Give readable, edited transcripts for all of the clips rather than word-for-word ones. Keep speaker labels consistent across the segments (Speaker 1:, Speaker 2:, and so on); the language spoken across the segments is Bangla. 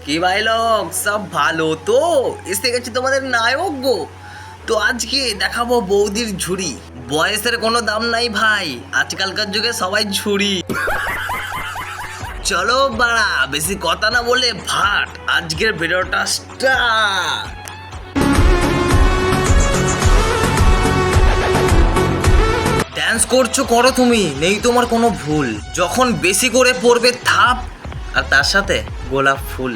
Speaker 1: কি ভাই লোক সব ভালো তো? এসে গেছে তোমাদের নায়ক গো। তো আজকে দেখাবো বৌদির ঝুড়ি। বয়সের কোনো দাম নাই ভাই, আজকালকার যুগে সবাই ঝুড়ি। চলো বাড়া, বেশি কথা না বলে ভাট, আজকের ভিডিওটা স্টার্ট। ড্যান্স করছো করো, তুমি নেই তোমার কোনো ভুল। যখন বেশি করে পড়বে থাপ, আর তার সাথে গোলাপ ফুল।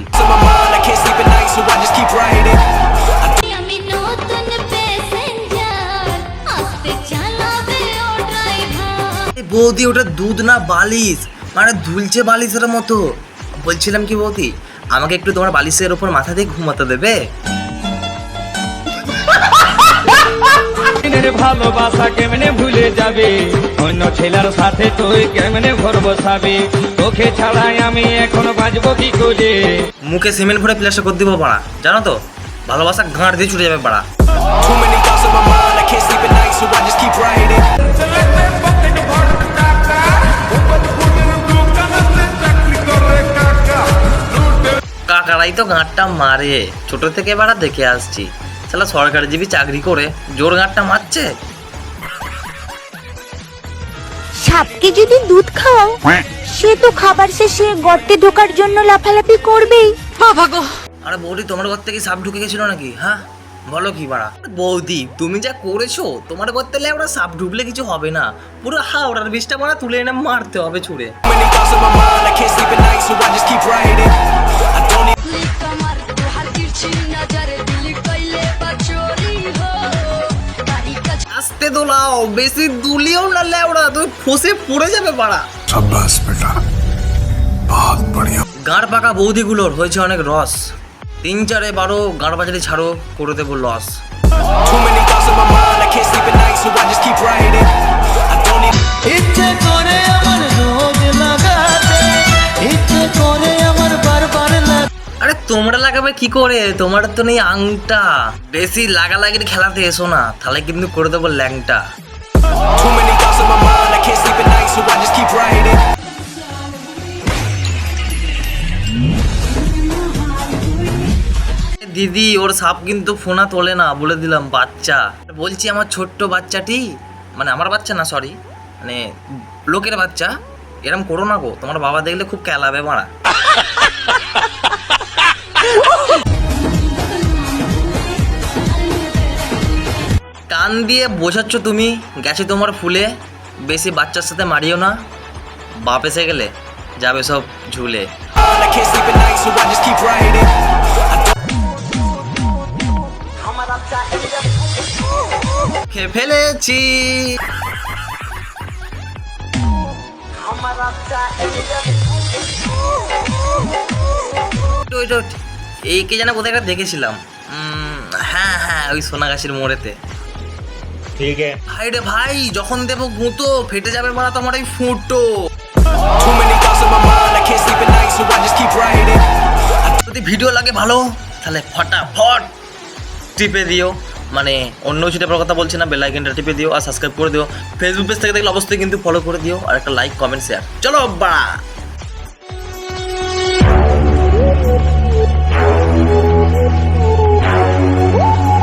Speaker 1: বৌদি ওটা দুধ না বালিশ, মানে দুলছে বালিশের মতো। বলছিলাম কি বৌদি, আমাকে একটু তোমার বালিশের ওপর মাথা দিয়ে ঘুমাতে দেবে?
Speaker 2: ভালোবাসা কেমনে ভুলে যাবে, অন্য ছেলের সাথে তুই কেমনে ঘর বসাবে, তোকে ছাড়াই আমি এখন বাঁচবো কি করে।
Speaker 1: মুখে সিমেন্ট ভরে প্লাস্টার করে দিব পাড়া, জানো তো? ভালোবাসা গাঁট দিয়ে ছুটে যাবে পাড়া। কাকারাই তো গাঁটটা মারে, ছোট থেকে বাড়া দেখে আসছি। শালা সরকারিজীবী চাকরি করে জোর গাঁটটা মারছে।
Speaker 3: সাপকে যদি দুধ খাওয়াও, সে তো খাবার শেষে গর্তে ঢোকার জন্য লাফালাফি করবেই।
Speaker 1: আরে বৌদি, তোমার ঘর থেকে সাপ ঢুকে গেছিল নাকি? হ্যাঁ বলো কি বাড়া। বৌদি তুমি যা করেছো, তোমার ঘর থেকে ওরা সাপ ঢুকলে কিছু হবে না, পুরো হাওড়ার বিষটা মারা তুলে এনে মারতে হবে ছুড়ে। আস্তে দোলাও, বেশি দুলিও না লেওড়া, তুই ফসে পড়ে যাবে বাড়া।
Speaker 4: शाबाश बेटा, बहुत बढ़िया।
Speaker 1: গাঁড় পাকা বৌদিগুলোর হয়েছে অনেক রস, 3-4-12 গাঁড় বাজারে ছাড়ো, করে দেবো লস।
Speaker 2: ইচ্ছে করে আমার রোগ লাগাতে, ইচ্ছে করে আমার বারবার
Speaker 1: আরে তোমরা লাগাবে কি করে, তোমার তো নেই আংটা। বেশি লাগালাগির খেলাতে এসো না, তাহলে কিন্তু করে দেবো ল্যাংটা। দিদি ওর সাপ কিন্তু ফোনা তোলে না, বলে দিলাম বাচ্চা। বলছি আমার ছোট্ট বাচ্চাটি, মানে আমার বাচ্চা না, সরি, মানে লোকের বাচ্চা, এরম করো না গো, তোমার বাবা দেখলে খুব ক্যালাবে মারা। কান দিয়ে বোঝাচ্ছ তুমি, গেছে তোমার ফুলে। বেশি বাচ্চার সাথে মারিও না, বাপ এসে গেলে যাবে সব ঝুলে। খেয়ে ফেলেছি এইকে যেন কোথায় একটা দেখেছিলাম। হ্যাঁ হ্যাঁ, ওই সোনাগাছির মোড়েতে।
Speaker 2: ঠিক আছে
Speaker 1: ভাই রে ভাই, যখন দেবো গুঁতো ফেটে যাবে মারা তোমার এই ফুটো। যদি ভিডিও লাগে ভালো, তাহলে ফটাফট টিপে দিও, মানে অন্য কিছু টিপার কথা বলছি না, বেল আইকনটা টিপে দিও আর সাবস্ক্রাইব করে দিও। ফেসবুক পেজ থেকে দেখলে অবশ্যই কিন্তু ফলো করে দিও, আর একটা লাইক কমেন্ট শেয়ার। চলো বা।